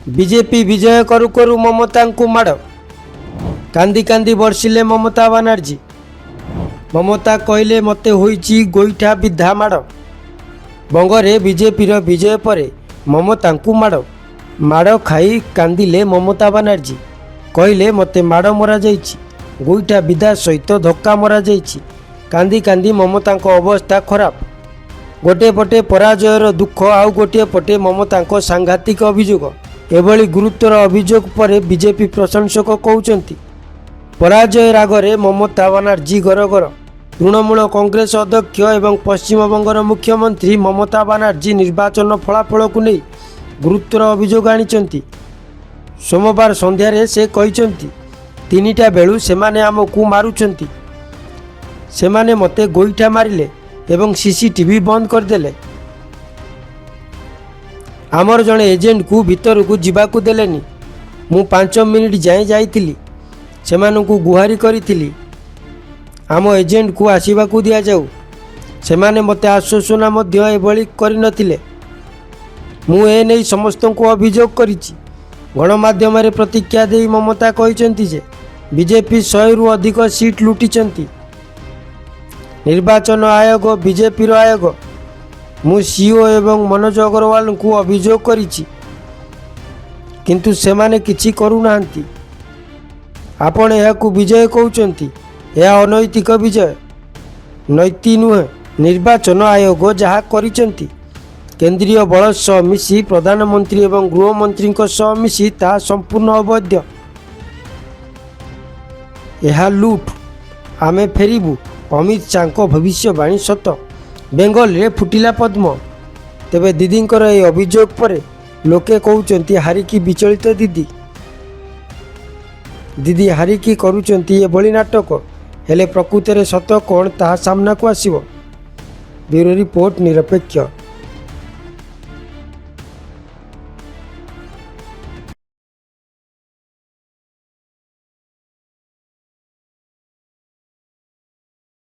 BJP विजय करू करू ममता को माड़ कांदी कांदी बर्षिले ममता बानार्जी। ममता कहले मते होईची गोईठा विधा माड़। बंगरे बीजेपी विजय पर ममता को माड़ खाई कांदिले ममता बानार्जी। कहले मते माड़ मरा जाइछि, गोईठा विधा सहित धक्का मरा जाइछि। कांदी कांदी ममता अवस्था खराब। गोटे पटे पराजयर दुख, आउ गोटे पटे ममता सांघातिक अभियोग। एभली गुरुतर अभियोग पर बीजेपी प्रशंसक कहउचंती पराजय रागरे ममता बानार्जी गरगर। तृणमूल कांग्रेस अध्यक्ष एवं पश्चिमबंगर मुख्यमंत्री ममता बानार्जी निर्वाचन फलाफल को नहीं गुरुतर अभियोग आनिचंती। सोमवार संध्यारे से कहिचंती 3टा बेलू सेमाने आमको मारुचंती, सेमाने मते गोईठा मारिले एवं सीसीटीवी बंद करदेले। आमर जड़े एजेंट को भीतर को जीवाकू देलेनी। मु 5 मिनिट जाए जाइथिली, सेमानंकु गुहारी करिथिली आम एजेंट को आसीबाकू दिया जाऊ। सेमाने मते आश्वासना मध्य एभली करिनथिले। मु ए नै समस्तंकु अभियोग करिछि। गणमाध्यम रे प्रतिक्रिया देई ममता कहिसंती जे बीजेपी 100 रु अधिक सीट लुटिचंती। निर्वाचन आयोग बीजेपी आयोग मु सीओ एवं मनोज अग्रवाल को अभियोग करिछि, किंतु सेमाने किछि करू नाहंती। आपण एहाकू विजय कहउचंती, यह अनैतिक विजय नैतिक नुहे। निर्वाचन आयोग जहाँ करिचंती केंद्रीय बल सह मिसी प्रधानमंत्री एवं गृहमंत्री सह मिसी ताहा संपूर्ण अवैध। यह लुट। आमे फेरिबू। अमित शाह भविष्यवाणी सत। बेंगल रे फुटिला पद्म। तेबे दीदींकर ए अभियोग पर लोके कहउचंती हारिकी विचलित दीदी हारिकी करूचंती एभली नाटक। हेले प्रकृत रे सत कौन ताहा सामना को आसीबो। ब्यूरो रिपोर्ट निरपेक्ष।